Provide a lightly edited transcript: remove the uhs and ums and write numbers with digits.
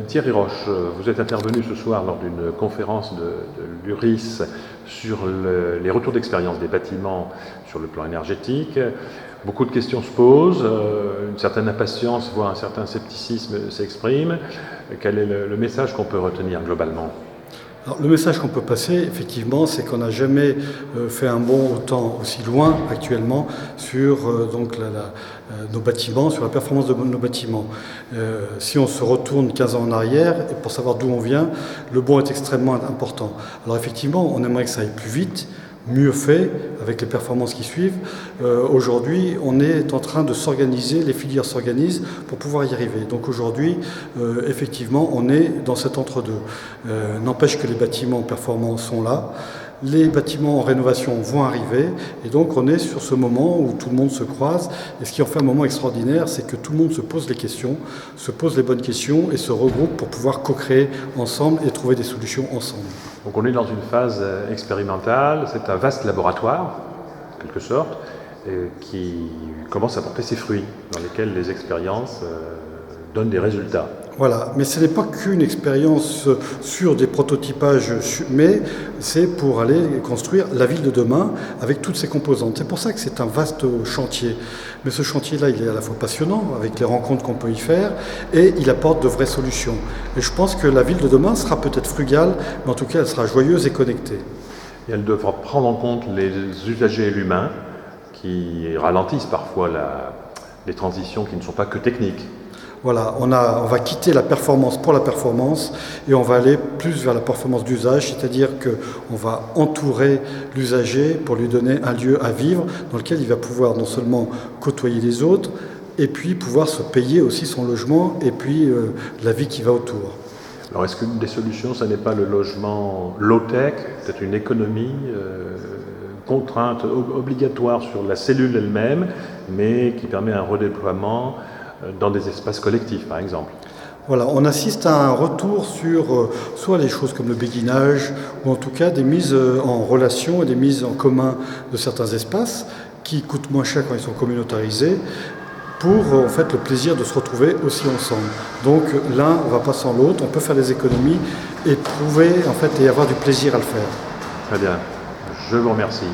Thierry Roche, vous êtes intervenu ce soir lors d'une conférence de l'URIS sur les retours d'expérience des bâtiments sur le plan énergétique. Beaucoup de questions se posent, une certaine impatience, voire un certain scepticisme s'exprime. Quel est le message qu'on peut retenir globalement ? Alors, le message qu'on peut passer, effectivement, c'est qu'on n'a jamais fait un bond autant aussi loin actuellement sur nos bâtiments, sur la performance de nos bâtiments. Si on se retourne 15 ans en arrière, et pour savoir d'où on vient, le bond est extrêmement important. Alors effectivement, on aimerait que ça aille plus vite, mieux fait, avec les performances qui suivent. Aujourd'hui, on est en train de s'organiser, les filières s'organisent pour pouvoir y arriver. Donc aujourd'hui, effectivement, on est dans cet entre-deux. N'empêche que les bâtiments performants sont là. Les bâtiments en rénovation vont arriver et donc on est sur ce moment où tout le monde se croise et ce qui en fait un moment extraordinaire, c'est que tout le monde se pose les questions, se pose les bonnes questions et se regroupe pour pouvoir co-créer ensemble et trouver des solutions ensemble. Donc on est dans une phase expérimentale, c'est un vaste laboratoire, en quelque sorte, qui commence à porter ses fruits, dans lesquels les expériences donnent des résultats. Voilà, mais ce n'est pas qu'une expérience sur des prototypages, mais c'est pour aller construire la ville de demain avec toutes ses composantes. C'est pour ça que c'est un vaste chantier. Mais ce chantier-là, il est à la fois passionnant, avec les rencontres qu'on peut y faire, et il apporte de vraies solutions. Et je pense que la ville de demain sera peut-être frugale, mais en tout cas, elle sera joyeuse et connectée. Et elle devra prendre en compte les usagers et l'humain, qui ralentissent parfois les transitions qui ne sont pas que techniques. Voilà, on va quitter la performance pour la performance et on va aller plus vers la performance d'usage, c'est-à-dire qu'on va entourer l'usager pour lui donner un lieu à vivre dans lequel il va pouvoir non seulement côtoyer les autres et puis pouvoir se payer aussi son logement et puis la vie qui va autour. Alors est-ce qu'une des solutions, ce n'est pas le logement low-tech, peut-être une économie contrainte obligatoire sur la cellule elle-même, mais qui permet un redéploiement dans des espaces collectifs, par exemple? Voilà, on assiste à un retour sur soit les choses comme le béguinage, ou en tout cas des mises en relation et des mises en commun de certains espaces qui coûtent moins cher quand ils sont communautarisés, pour en fait le plaisir de se retrouver aussi ensemble. Donc l'un ne va pas sans l'autre, on peut faire des économies et trouver en fait et avoir du plaisir à le faire. Très bien, je vous remercie.